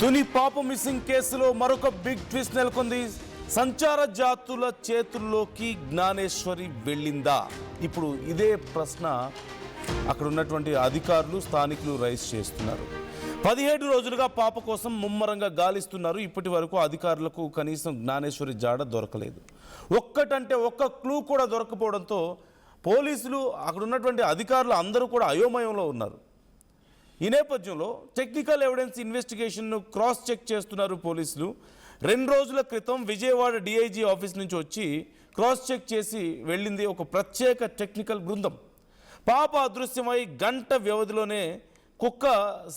తుని పాప మిస్సింగ్ కేసులో మరొక బిగ్ ట్విస్ట్ నెలకొంది. సంచార జాతుల చేతుల్లోకి జ్ఞానేశ్వరి వెళ్ళిందా? ఇప్పుడు ఇదే ప్రశ్న అక్కడ ఉన్నటువంటి అధికారులు, స్థానికులు రైజ్ చేస్తున్నారు. 17 రోజులుగా పాప కోసం ముమ్మరంగా గాలిస్తున్నారు. ఇప్పటి వరకు అధికారులకు కనీసం జ్ఞానేశ్వరి జాడ దొరకలేదు. ఒక్కటంటే ఒక్క క్లూ కూడా దొరకపోవడంతో పోలీసులు, అక్కడ ఉన్నటువంటి అధికారులు అందరూ కూడా అయోమయంలో ఉన్నారు. ఈ నేపథ్యంలో టెక్నికల్ ఎవిడెన్స్ ఇన్వెస్టిగేషన్ను క్రాస్ చెక్ చేస్తున్నారు పోలీసులు. 2 రోజుల క్రితం విజయవాడ డిఐజీ ఆఫీస్ నుంచి వచ్చి క్రాస్ చెక్ చేసి వెళ్ళింది ఒక ప్రత్యేక టెక్నికల్ బృందం. పాప అదృశ్యమై గంట వ్యవధిలోనే కుక్క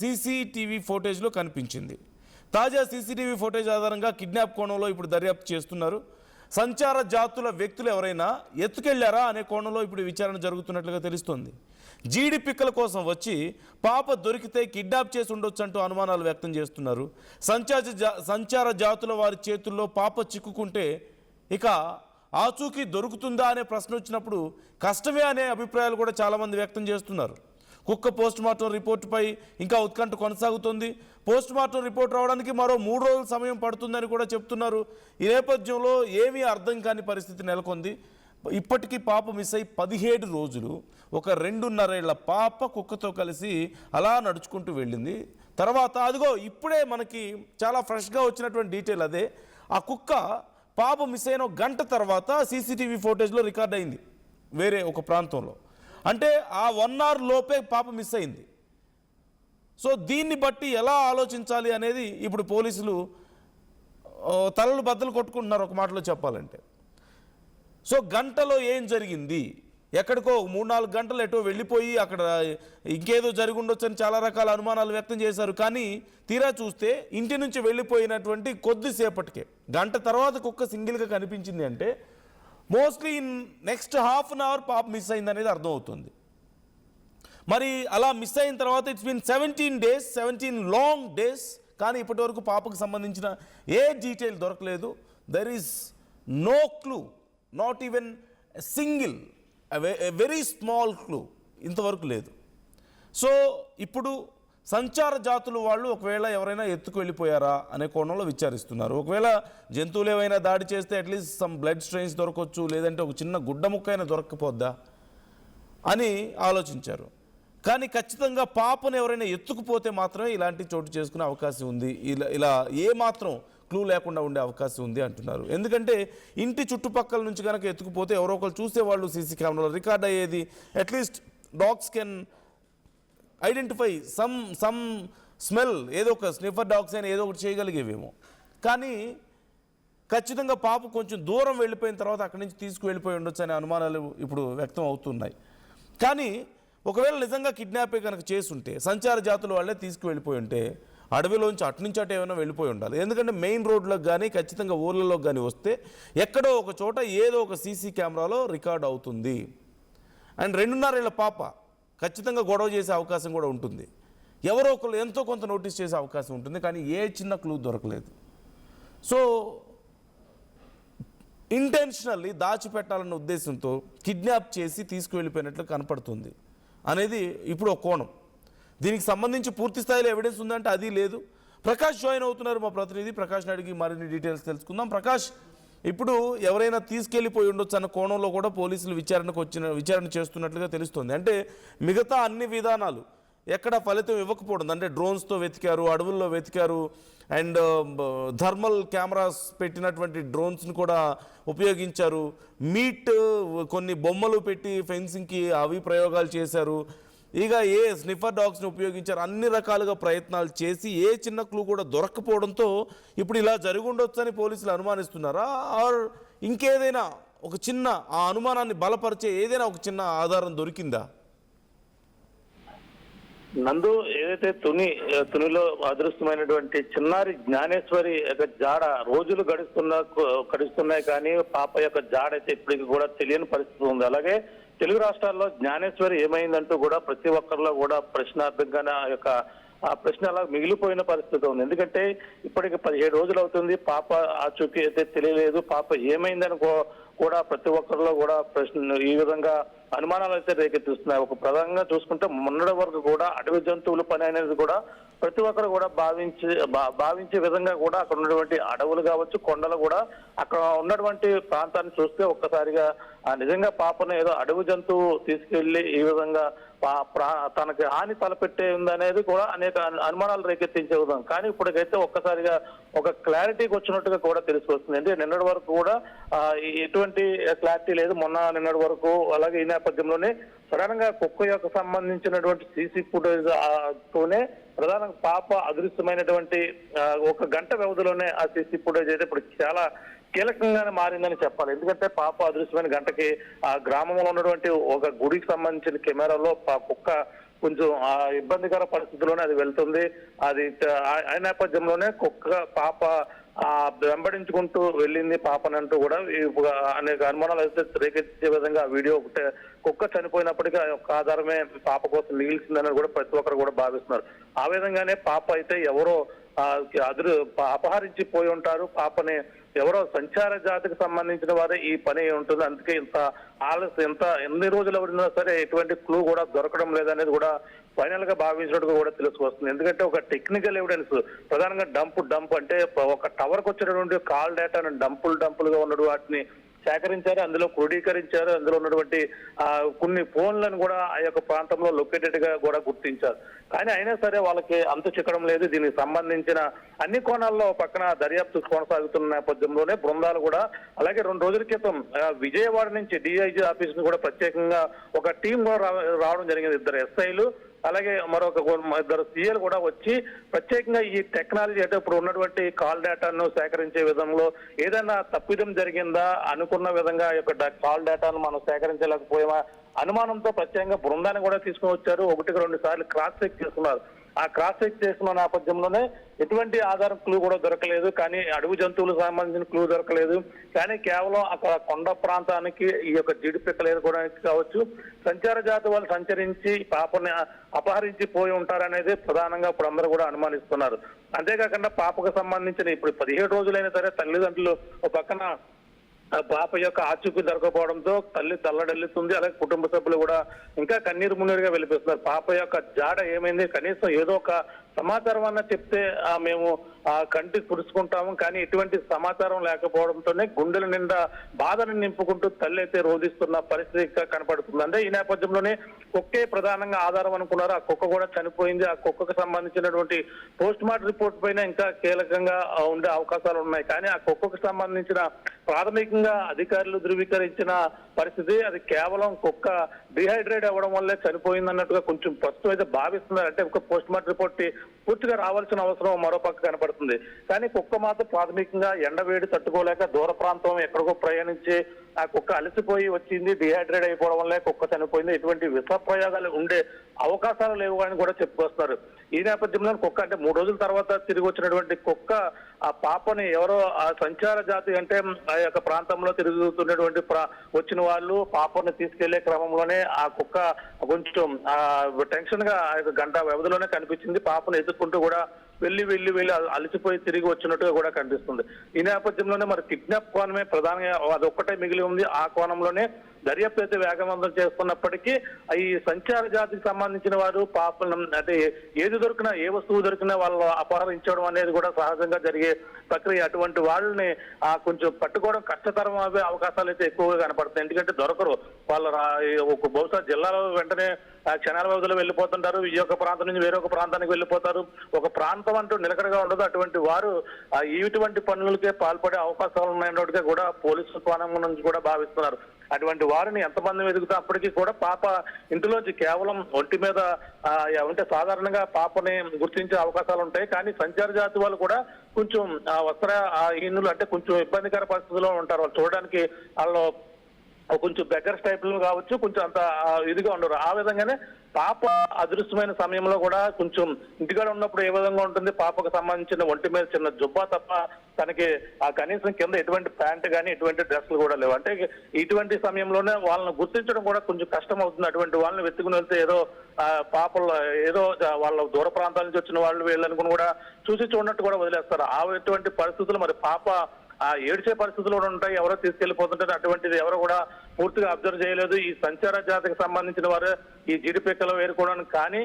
సీసీటీవీ ఫోటేజ్లో కనిపించింది. తాజా సీసీటీవీ ఫోటేజ్ ఆధారంగా కిడ్నాప్ కోణంలో ఇప్పుడు దర్యాప్తు చేస్తున్నారు. సంచార జాతుల వ్యక్తులు ఎవరైనా ఎత్తుకెళ్లారా అనే కోణంలో ఇప్పుడు విచారణ జరుగుతున్నట్లుగా తెలుస్తోంది. జీడి పిక్కల కోసం వచ్చి పాప దొరికితే కిడ్నాప్ చేసి ఉండొచ్చు అంటూ అనుమానాలు వ్యక్తం చేస్తున్నారు. సంచార జాతుల వారి చేతుల్లో పాప చిక్కుకుంటే ఇక ఆచూకీ దొరుకుతుందా అనే ప్రశ్న వచ్చినప్పుడు కష్టమే అనే అభిప్రాయాలు కూడా చాలామంది వ్యక్తం చేస్తున్నారు. కుక్క పోస్టుమార్టం రిపోర్టుపై ఇంకా ఉత్కంఠ కొనసాగుతుంది. పోస్టుమార్టం రిపోర్ట్ రావడానికి మరో 3 రోజుల సమయం పడుతుందని కూడా చెప్తున్నారు. ఈ నేపథ్యంలో ఏమీ అర్థం కాని పరిస్థితి నెలకొంది. ఇప్పటికీ పాప మిస్ అయి 17 రోజులు. ఒక 2.5 ఏళ్ల పాప కుక్కతో కలిసి అలా నడుచుకుంటూ వెళ్ళింది. తర్వాత అదిగో ఇప్పుడే మనకి చాలా ఫ్రెష్గా వచ్చినటువంటి డీటెయిల్ అదే. ఆ కుక్క పాప మిస్ అయిన గంట తర్వాత సీసీటీవీ ఫోటేజ్లో రికార్డ్ అయింది వేరే ఒక ప్రాంతంలో. అంటే ఆ 1 అవర్ లోపే పాప మిస్ అయింది. సో దీన్ని బట్టి ఎలా ఆలోచించాలి అనేది ఇప్పుడు పోలీసులు తలలు బద్దలు కొట్టుకుంటున్నారు ఒక మాటలో చెప్పాలంటే. సో గంటలో ఏం జరిగింది, ఎక్కడికో 3-4 గంటలు ఎటో వెళ్ళిపోయి అక్కడ ఇంకేదో జరిగి ఉండొచ్చని చాలా రకాల అనుమానాలు వ్యక్తం చేశారు. కానీ తీరా చూస్తే ఇంటి నుంచి వెళ్ళిపోయినటువంటి కొద్దిసేపటికే గంట తర్వాత కుక్క సింగిల్గా కనిపించింది. అంటే మోస్ట్లీ నెక్స్ట్ ½ అన్ అవర్ పాప మిస్ అయింది అనేది అర్థమవుతుంది. మరి అలా మిస్ అయిన తర్వాత ఇట్స్ బీన్ 17 లాంగ్ డేస్. కానీ ఇప్పటి వరకు పాపకు సంబంధించిన ఏ డీటెయిల్ దొరకలేదు. There is no clue, not even single very small clue ఇంతవరకు లేదు. సో ఇప్పుడు సంచార జాతులు వాళ్ళు ఒకవేళ ఎవరైనా ఎత్తుకు వెళ్ళిపోయారా అనే కోణంలో విచారిస్తున్నారు. ఒకవేళ జంతువులు ఏమైనా దాడి చేస్తే అట్లీస్ట్ సమ్ బ్లడ్ స్ట్రెయిన్స్ దొరకవచ్చు, లేదంటే ఒక చిన్న గుడ్డ ముక్క అయినా దొరక్కపోద్దా అని ఆలోచించారు. కానీ ఖచ్చితంగా పాపను ఎవరైనా ఎత్తుకుపోతే మాత్రమే ఇలాంటి చోటు చేసుకునే అవకాశం ఉంది. ఇలా ఏమాత్రం క్లూ లేకుండా ఉండే అవకాశం ఉంది అంటున్నారు. ఎందుకంటే ఇంటి చుట్టుపక్కల నుంచి కనుక ఎత్తుకుపోతే ఎవరో ఒకరు చూసేవాళ్ళు, సీసీ కెమెరాలో రికార్డ్ అయ్యేది. At least dogs can identify some smell, ఏదో ఒక స్నిఫర్ డాగ్స్ అయినా ఏదో ఒకటి చేయగలిగేవేమో. కానీ ఖచ్చితంగా పాప కొంచెం దూరం వెళ్ళిపోయిన తర్వాత అక్కడి నుంచి తీసుకువెళ్ళిపోయి ఉండొచ్చు అనే అనుమానాలు ఇప్పుడు వ్యక్తం అవుతున్నాయి. కానీ ఒకవేళ నిజంగా కిడ్నాపే కనుక చేసుంటే సంచార జాతుల వాళ్ళే తీసుకువెళ్ళిపోయి ఉంటే అడవిలోంచి అటునుంచి అటు ఏమైనా వెళ్ళిపోయి ఉండాలి. ఎందుకంటే మెయిన్ రోడ్లకు కానీ ఖచ్చితంగా ఊర్లలోకి కానీ వస్తే ఎక్కడో ఒక చోట ఏదో ఒక సీసీ కెమెరాలో రికార్డ్ అవుతుంది. అండ్ 2.5 ఏళ్ల పాప ఖచ్చితంగా గొడవ చేసే అవకాశం కూడా ఉంటుంది. ఎవరో ఒకరు ఎంతో కొంత నోటీస్ చేసే అవకాశం ఉంటుంది. కానీ ఏ చిన్న క్లూ దొరకలేదు. సో ఇంటెన్షనల్లీ దాచిపెట్టాలన్న ఉద్దేశంతో కిడ్నాప్ చేసి తీసుకువెళ్ళిపోయినట్లు కనపడుతుంది అనేది ఇప్పుడు ఒక కోణం. దీనికి సంబంధించి పూర్తి స్థాయిలో ఎవిడెన్స్ ఉందంటే అది లేదు. ప్రకాష్ జాయిన్ అవుతున్నారు, మా ప్రతినిధి. ప్రకాష్ని అడిగి మరిన్ని డీటెయిల్స్ తెలుసుకుందాం. ప్రకాష్, ఇప్పుడు ఎవరైనా తీసుకెళ్ళిపోయి ఉండొచ్చు అన్న కోణంలో కూడా పోలీసులు విచారణ చేస్తున్నట్లుగా తెలుస్తుంది. అంటే మిగతా అన్ని విధానాలు ఎక్కడ ఫలితం ఇవ్వకపోవడం, అంటే డ్రోన్స్తో వెతికారు, అడవుల్లో వెతికారు, అండ్ థర్మల్ కెమెరాస్ పెట్టినటువంటి డ్రోన్స్ని కూడా ఉపయోగించారు, కొన్ని బొమ్మలు పెట్టి ఫెన్సింగ్కి అవి ప్రయోగాలు చేశారు, ఇక స్నిఫర్ డాగ్స్ని ఉపయోగించారు. అన్ని రకాలుగా ప్రయత్నాలు చేసి ఏ చిన్న క్లూ కూడా దొరక్కపోవడంతో ఇప్పుడు ఇలా జరిగి ఉండొచ్చని పోలీసులు అనుమానిస్తున్నారా? ఆర్ ఇంకేదైనా ఒక చిన్న ఆ అనుమానాన్ని బలపరిచే ఏదైనా ఒక చిన్న ఆధారం దొరికిందా? నందు, ఏదైతే తునిలో అదృష్టమైనటువంటి చిన్నారి జ్ఞానేశ్వరి యొక్క జాడ రోజులు గడుస్తున్నాయి కానీ పాప యొక్క జాడ అయితే ఇప్పటికి కూడా తెలియని పరిస్థితి ఉంది. అలాగే తెలుగు రాష్ట్రాల్లో జ్ఞానేశ్వరి ఏమైందంటూ కూడా ప్రతి ఒక్కరిలో కూడా ప్రశ్నార్థంగానే ఆ ప్రశ్న అలా మిగిలిపోయిన పరిస్థితి ఉంది. ఎందుకంటే ఇప్పటికి 17 రోజులు అవుతుంది, పాప ఆచూకీ అయితే తెలియలేదు, పాప ఏమైందని కూడా ప్రతి ఒక్కరిలో కూడా ప్రశ్న ఈ విధంగా అనుమానాలు అయితే రేకెత్తిస్తున్నాయి. ఒక ప్రధానంగా చూసుకుంటే మొన్నటి వరకు కూడా అడవి జంతువుల పని అనేది కూడా ప్రతి ఒక్కరు కూడా భావించే విధంగా కూడా అక్కడ ఉన్నటువంటి అడవులు కావచ్చు, కొండలు కూడా అక్కడ ఉన్నటువంటి ప్రాంతాన్ని చూస్తే ఒక్కసారిగా నిజంగా పాపను ఏదో అడవి జంతువు తీసుకెళ్లి ఈ విధంగా తనకి హాని తలపెట్టే ఉందనేది కూడా అనేక అనుమానాలు రేకెత్తించే విధంగా. కానీ ఇప్పటికైతే ఒక్కసారిగా ఒక క్లారిటీకి వచ్చినట్టుగా కూడా తెలిసివస్తుంది. అంటే నిన్నటి వరకు కూడా ఎటువంటి క్లారిటీ లేదు. నిన్నటి వరకు అలాగే ఈ నేపథ్యంలోనే సడన్ గా కుక్క యొక్క సంబంధించినటువంటి సీసీ ఫుటేజ్ తోనే ప్రధానంగా పాప అదృశ్యమైనటువంటి ఒక గంట వ్యవధిలోనే ఆ సీసీ ఫుటేజ్ అయితే ఇప్పుడు చాలా కీలకంగానే మారిందని చెప్పాలి. ఎందుకంటే పాప అదృశ్యమైన గంటకి ఆ గ్రామంలో ఉన్నటువంటి ఒక గుడికి సంబంధించిన కెమెరాలో కుక్క కొంచెం ఇబ్బందికర పరిస్థితుల్లోనే అది వెళ్తుంది. అది ఆ నేపథ్యంలోనే పాప వెంబడించుకుంటూ వెళ్ళింది పాపనంటూ కూడా అనేక అనుమానాలు అయితే రేకెత్తించే విధంగా ఆ వీడియో ఒకటే. కుక్క చనిపోయినప్పటికీ ఆ యొక్క ఆధారమే పాప కోసం మిగిల్చిందని కూడా ప్రతి ఒక్కరు కూడా భావిస్తున్నారు. ఆ విధంగానే పాప అయితే ఎవరో అపహరించి పోయి ఉంటారు. పాపని ఎవరో సంచార జాతికి సంబంధించిన వారే ఈ పని ఉంటుంది. అందుకే ఇంత ఆలస్యం ఎన్ని రోజులు ఎవరినా సరే ఎటువంటి క్లూ కూడా దొరకడం లేదనేది కూడా ఫైనల్ గా భావించినట్టుగా కూడా తెలుసుకొస్తుంది. ఎందుకంటే ఒక టెక్నికల్ ఎవిడెన్స్ ప్రధానంగా డంప్ అంటే ఒక టవర్ కు వచ్చినటువంటి కాల్ డేటాను డంపులుగా ఉన్న వాటిని సేకరించారు, అందులో క్రోడీకరించారు. అందులో ఉన్నటువంటి కొన్ని ఫోన్లను కూడా ఆ యొక్క ప్రాంతంలో లొకేటెడ్ గా కూడా గుర్తించారు. కానీ అయినా సరే వాళ్ళకి అంతు చిక్కడం లేదు. దీనికి సంబంధించిన అన్ని కోణాల్లో పక్కన దర్యాప్తు కొనసాగుతున్న నేపథ్యంలోనే బృందాలు కూడా అలాగే 2 రోజుల క్రితం విజయవాడ నుంచి డిఐజీ ఆఫీస్ ను కూడా ప్రత్యేకంగా ఒక టీం రావడం జరిగింది. 2 ఎస్ఐలు అలాగే మరొక 2 సీఏలు కూడా వచ్చి ప్రత్యేకంగా ఈ టెక్నాలజీ అంటే ఇప్పుడు ఉన్నటువంటి కాల్ డేటాను సేకరించే విధంలో ఏదైనా తప్పిదం జరిగిందా, అనుకున్న విధంగా ఈ యొక్క కాల్ డేటాను మనం సేకరించలేకపోయామా అనుమానంతో ప్రత్యేకంగా బృందాన్ని కూడా తీసుకుని వచ్చారు. 1-2 సార్లు క్రాస్ చెక్ చేసుకున్నారు. ఆ క్రాస్ చెక్ చేసిన నేపథ్యంలోనే ఎటువంటి ఆధారం క్లూ కూడా దొరకలేదు. కానీ అడవి జంతువులకు సంబంధించిన క్లూ దొరకలేదు. కానీ కేవలం అక్కడ కొండ ప్రాంతానికి ఈ యొక్క జిడిపిక్కలు ఏరుకోవడానికి కావచ్చు, సంచార జాతి వాళ్ళు సంచరించి పాపని అపహరించి పోయి ఉంటారనేది ప్రధానంగా ఇప్పుడు అందరూ కూడా అనుమానిస్తున్నారు. అంతేకాకుండా పాపకు సంబంధించిన ఇప్పుడు 17 రోజులైనా సరే తల్లిదండ్రులు ఒక పక్కన పాప యొక్క ఆచూకీ దొరకపోవడంతో తల్లి తల్లడెల్లుతుంది. అలాగే కుటుంబ సభ్యులు కూడా ఇంకా కన్నీరు మున్నీరుగా వెళ్ళిపోతున్నారు. పాప యొక్క జాడ ఏమైంది, కనీసం ఏదో ఒక సమాచారం అన్న చెప్తే మేము కంటి తుడుచుకుంటాము. కానీ ఎటువంటి సమాచారం లేకపోవడంతోనే గుండెల నిండా బాధను నింపుకుంటూ తల్లి అయితే రోధిస్తున్న పరిస్థితి కనపడుతుంది. అంటే ఈ నేపథ్యంలోనే కుక్కే ప్రధానంగా ఆధారం అనుకున్నారు. ఆ కుక్క కూడా చనిపోయింది. ఆ కుక్కకు సంబంధించినటువంటి పోస్ట్ మార్టం రిపోర్ట్ పైన ఇంకా కీలకంగా ఉండే అవకాశాలు ఉన్నాయి. కానీ ఆ కుక్కకు సంబంధించిన ప్రాథమికంగా అధికారులు ధృవీకరించిన పరిస్థితి అది కేవలం కుక్క డిహైడ్రేట్ అవ్వడం వల్లే చనిపోయింది అన్నట్టుగా కొంచెం ప్రస్తుతం అయితే భావిస్తున్నారు. అంటే ఒక పోస్ట్ మార్టం రిపోర్ట్ పూర్తిగా రావాల్సిన అవసరం మరో పక్క కనపడుతుంది. కానీ కుక్క మాత్రం ప్రాథమికంగా ఎండవేడి తట్టుకోలేక దూర ప్రాంతం ఎక్కడికో ప్రయాణించి ఆ కుక్క అలసిపోయి వచ్చింది, డిహైడ్రేట్ అయిపోవడం వల్లే కుక్క చనిపోయింది. ఎటువంటి విష ప్రయోగాలు ఉండే అవకాశాలు లేవు అని కూడా చెప్పుకొస్తున్నారు. ఈ నేపథ్యంలో కుక్క అంటే 3 రోజుల తర్వాత తిరిగి వచ్చినటువంటి కుక్క ఆ పాపని ఎవరో ఆ సంచార జాతి అంటే ఆ యొక్క ప్రాంతంలో తిరుగుతున్నటువంటి వచ్చిన వాళ్ళు పాపని తీసుకెళ్లే క్రమంలోనే ఆ కుక్క కొంచెం టెన్షన్ గా ఆ యొక్క గంట వ్యవధిలోనే కనిపించింది. పాపను ఎదుర్కొంటూ కూడా వెళ్ళి అలసిపోయి తిరిగి వచ్చినట్టుగా కూడా కనిపిస్తుంది. ఈ నేపథ్యంలోనే మరి కిడ్నాప్ కోణమే ప్రధానంగా అదొక్కటే మిగిలి ఉంది. ఆ కోణంలోనే దర్యాప్తు అయితే వేగవంతం చేస్తున్నప్పటికీ ఈ సంచార జాతికి సంబంధించిన వారు పాపం అంటే ఏది దొరికినా ఏ వస్తువు దొరికినా వాళ్ళు అపహరించడం అనేది కూడా సహజంగా జరిగే ప్రక్రియ. అటువంటి వాళ్ళని కొంచెం పట్టుకోవడం కష్టతరం అవే అవకాశాలు అయితే ఎక్కువగా కనపడుతున్నాయి. ఎందుకంటే దొరకరు వాళ్ళు బహుశా జిల్లాలో వెంటనే క్షణాల వ్యవధిలో వెళ్ళిపోతుంటారు. ఈ యొక్క ప్రాంతం నుంచి వేరొక ప్రాంతానికి వెళ్ళిపోతారు. ఒక ప్రాంతం అంటూ నిలకడగా ఉండదు. అటువంటి వారు ఇటువంటి పనులకే పాల్పడే అవకాశాలు ఉన్నాయన్నట్టుగా కూడా పోలీసుల కోణం నుంచి కూడా భావిస్తున్నారు. అటువంటి వారిని ఎంతమంది వెతుకుతా అప్పటికీ కూడా పాప ఇంటిలోంచి కేవలం ఒంటి మీద అంటే సాధారణంగా పాపని గుర్తించే అవకాశాలు ఉంటాయి. కానీ సంచార జాతి వాళ్ళు కూడా కొంచెం వస్త్ర హీనులు అంటే కొంచెం ఇబ్బందికర పరిస్థితుల్లో ఉంటారు. వాళ్ళు చూడడానికి వాళ్ళు కొంచెం బెగ్గర్స్ టైప్ లో కావచ్చు, కొంచెం అంత ఇదిగా ఉండరు. ఆ విధంగానే పాప అదృశ్యమైన సమయంలో కూడా కొంచెం ఇంటికాడ ఉన్నప్పుడు ఏ విధంగా ఉంటుంది, పాపకు సంబంధించిన ఒంటి మీద చిన్న జుబ్బా తప్ప తనకి కనీసం కింద ఎటువంటి ప్యాంట్ కానీ ఎటువంటి డ్రెస్లు కూడా లేవు. అంటే ఇటువంటి సమయంలోనే వాళ్ళని గుర్తించడం కూడా కొంచెం కష్టం అవుతుంది. అటువంటి వాళ్ళని వెతుకుని వెళ్తే ఏదో పాపలు ఏదో వాళ్ళ దూర ప్రాంతాల నుంచి వచ్చిన వాళ్ళు వీళ్ళనుకుని కూడా చూసి చూడనట్టు కూడా వదిలేస్తారు. అటువంటి పరిస్థితులు మరి పాప ఏడ్చే పరిస్థితులు కూడా ఉంటాయి, ఎవరో తీసుకెళ్లిపోతుంటారు. అటువంటిది ఎవరు కూడా పూర్తిగా అబ్జర్వ్ చేయలేదు. ఈ సంచార జాతికి సంబంధించిన వారు ఈ జీడిపిక్కలు వేరుకోవడానికి కానీ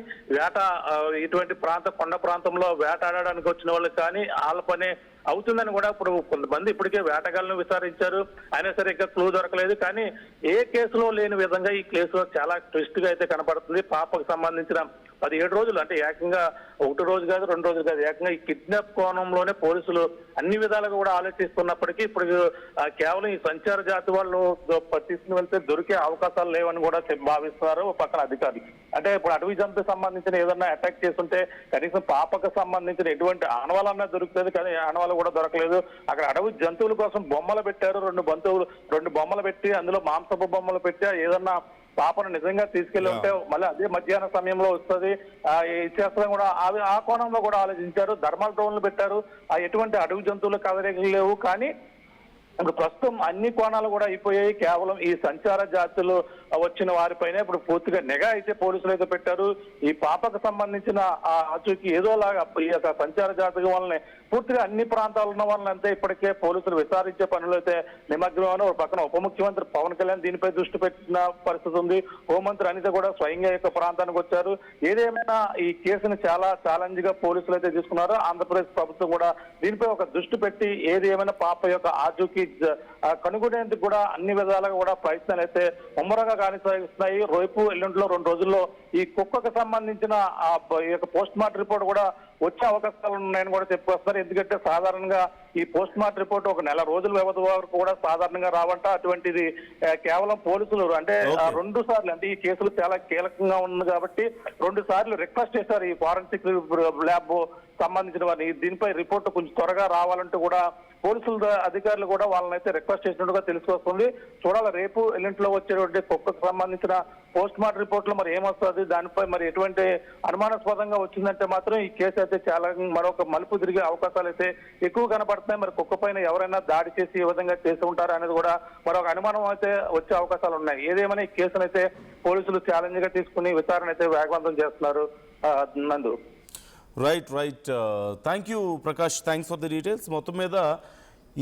ఇటువంటి కొండ ప్రాంతంలో వేటాడడానికి వచ్చిన వాళ్ళకి కానీ వాళ్ళ పని అవుతుందని కూడా ఇప్పుడు కొంతమంది ఇప్పటికే వేటగాళ్ళను విచారించారు, అయినా సరే ఇంకా క్లూ దొరకలేదు. కానీ ఏ కేసులో లేని విధంగా ఈ కేసులో చాలా ట్విస్ట్ గా అయితే కనపడుతుంది. పాపకు సంబంధించిన 17 రోజులు, అంటే ఏకంగా 1 రోజు కాదు 2 రోజులు కాదు, ఏకంగా ఈ కిడ్నాప్ కోణంలోనే పోలీసులు అన్ని విధాలుగా కూడా ఆలోచిస్తున్నప్పటికీ ఇప్పుడు కేవలం ఈ సంచార జాతి వాళ్ళు తీసుకుని వెళ్తే దొరికే అవకాశాలు లేవని కూడా భావిస్తున్నారు పక్కన అధికారులు. అంటే ఇప్పుడు అటవీ జంతుకు సంబంధించిన ఏదన్నా అటాక్ చేస్తుంటే కనీసం పాపకు సంబంధించిన ఎటువంటి ఆనవాలన్నా దొరుకుతుంది, కానీ ఆనవాళ్ళు కూడా దొరకలేదు. అక్కడ అడవి జంతువుల కోసం బొమ్మలు పెట్టారు, 2 బొమ్మలు పెట్టి అందులో మాంసపు బొమ్మలు పెట్టి ఏదన్నా పాపను నిజంగా తీసుకెళ్లి ఉంటే మళ్ళీ అదే మధ్యాహ్న సమయంలో వస్తుంది ఇచ్చేస్తాం కూడా ఆ కోణంలో కూడా ఆలోచించారు. థర్మల్ డ్రోన్లు పెట్టారు, ఎటువంటి అడవి జంతువులు కదలికలు లేవు. కానీ ఇప్పుడు ప్రస్తుతం అన్ని కోణాలు కూడా అయిపోయాయి. కేవలం ఈ సంచార జాతులు వచ్చిన వారిపైనే ఇప్పుడు పూర్తిగా నిఘా అయితే పోలీసులు అయితే పెట్టారు. ఈ పాపకు సంబంధించిన ఆచూకీ ఏదోలాగా ఈ యొక్క సంచార జాతి వల్లనే పూర్తిగా అన్ని ప్రాంతాలు ఉన్న వాళ్ళని అంతే ఇప్పటికే పోలీసులు విచారించే పనులు అయితే నిమగ్నమని ఒక పక్కన ఉప ముఖ్యమంత్రి పవన్ కళ్యాణ్ దీనిపై దృష్టి పెట్టిన పరిస్థితి ఉంది. హోంమంత్రి అనిత కూడా స్వయంగా యొక్క ప్రాంతానికి వచ్చారు. ఏదేమైనా ఈ కేసును చాలా ఛాలెంజ్ గా పోలీసులు అయితే తీసుకున్నారు. ఆంధ్రప్రదేశ్ ప్రభుత్వం కూడా దీనిపై ఒక దృష్టి పెట్టి ఏది ఏమైనా పాప యొక్క ఆచూకీ కనుగొనేందుకు కూడా అన్ని విధాలుగా కూడా ప్రయత్నాలు అయితే ముమ్మరంగా కొనసాగిస్తున్నాయి. రేపు ఎల్లుండిలో 2 రోజుల్లో ఈ కుక్కకు సంబంధించిన ఈ యొక్క పోస్ట్ మార్టం రిపోర్ట్ కూడా వచ్చే అవకాశాలు ఉన్నాయని కూడా చెప్పుకొస్తున్నారు. ఎందుకంటే సాధారణంగా ఈ పోస్ట్ మార్టం రిపోర్ట్ 1 నెల రోజుల వ్యవధి వరకు కూడా సాధారణంగా రావంట. అటువంటిది కేవలం పోలీసులు అంటే 2 సార్లు, అంటే ఈ కేసులు చాలా కీలకంగా ఉంది కాబట్టి 2 సార్లు రిక్వెస్ట్ చేశారు ఈ ఫారెన్సిక్ ల్యాబ్ సంబంధించిన వారిని. దీనిపై రిపోర్ట్ కొంచెం త్వరగా రావాలంటూ కూడా పోలీసుల అధికారులు కూడా వాళ్ళనైతే రిక్వెస్ట్ చేసినట్టుగా తెలిసివస్తుంది. చూడాలి రేపు ఎల్లుంటిలో వచ్చేటువంటి కుక్కకు సంబంధించిన పోస్ట్ మార్టం రిపోర్ట్ లో మరి ఏమొస్తుంది, దానిపై మరి ఎటువంటి అనుమానాస్పదంగా వచ్చిందంటే మాత్రం ఈ కేసు అయితే చాలా మరొక మలుపు తిరిగే అవకాశాలు అయితే ఎక్కువ కనపడుతున్నాయి. మరి కుక్క పైన ఎవరైనా దాడి చేసి ఏ విధంగా చేసి ఉంటారు అనేది కూడా మరొక అనుమానం అయితే వచ్చే అవకాశాలు ఉన్నాయి. ఏదేమైనా ఈ కేసును అయితే పోలీసులు ఛాలెంజ్ గా తీసుకుని విచారణ అయితే వేగవంతం చేస్తున్నారు. నందు right thank you Prakash, thanks for the details. మొత్తం మీద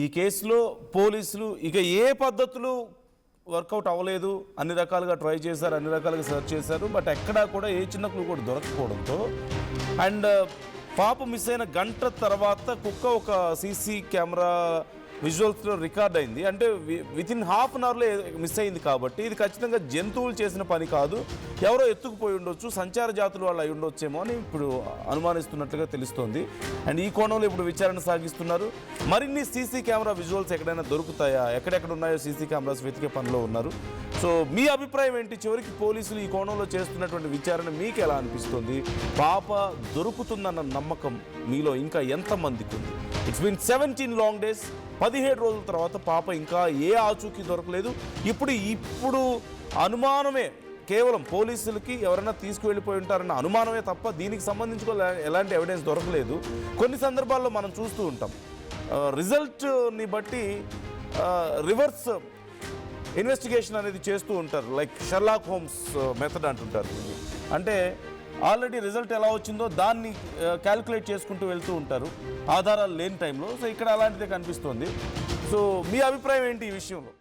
ఈ కేసులో పోలీసులు ఇక ఏ పద్ధతులు వర్కౌట్ అవ్వలేదు, అన్ని రకాలుగా ట్రై చేశారు, అన్ని రకాలుగా సెర్చ్ చేశారు, బట్ ఎక్కడా కూడా ఏ చిన్న క్లూ కూడా దొరకపోవడంతో అండ్ పాప మిస్ అయిన గంట తర్వాత కుక్క ఒక సీసీ కెమెరా విజువల్స్లో రికార్డ్ అయింది. అంటే వితిన్ ½ అన్ అవర్లో మిస్ అయింది కాబట్టి ఇది ఖచ్చితంగా జంతువులు చేసిన పని కాదు, ఎవరో ఎత్తుకుపోయి ఉండొచ్చు, సంచార జాతులు వాళ్ళు అయి ఉండొచ్చేమో అని ఇప్పుడు అనుమానిస్తున్నట్లుగా తెలుస్తోంది. అండ్ ఈ కోణంలో ఇప్పుడు విచారణ సాగిస్తున్నారు. మరిన్ని సీసీ కెమెరా విజువల్స్ ఎక్కడైనా దొరుకుతాయా, ఎక్కడెక్కడ ఉన్నాయో సీసీ కెమెరాస్ వెతికే పనిలో ఉన్నారు. సో మీ అభిప్రాయం ఏంటి? చివరికి పోలీసులు ఈ కోణంలో చేస్తున్నటువంటి విచారణ మీకు ఎలా అనిపిస్తుంది? పాప దొరుకుతుందన్న నమ్మకం మీలో ఇంకా ఎంతమందికి ఉంది? ఇట్స్ బీన్ 17 లాంగ్ డేస్, 17 రోజుల తర్వాత పాప ఇంకా ఏ ఆచూకీ దొరకలేదు. ఇప్పుడు అనుమానమే, కేవలం పోలీసులకి ఎవరైనా తీసుకువెళ్ళిపోయి ఉంటారన్న అనుమానమే తప్ప దీనికి సంబంధించి ఎలాంటి ఎవిడెన్స్ దొరకలేదు. కొన్ని సందర్భాల్లో మనం చూస్తూ ఉంటాం రిజల్ట్ని బట్టి రివర్స్ ఇన్వెస్టిగేషన్ అనేది చేస్తూ ఉంటారు, లైక్ షెర్లాక్ హోమ్స్ మెథడ్ అంటుంటారు. అంటే ఆల్రెడీ రిజల్ట్ ఎలా వచ్చిందో దాన్ని క్యాలిక్యులేట్ చేసుకుంటూ వెళ్తూ ఉంటారు ఆధారాలు లేని టైంలో. సో ఇక్కడ అలాంటిదే కనిపిస్తోంది. సో మీ అభిప్రాయం ఏంటి ఈ విషయంలో?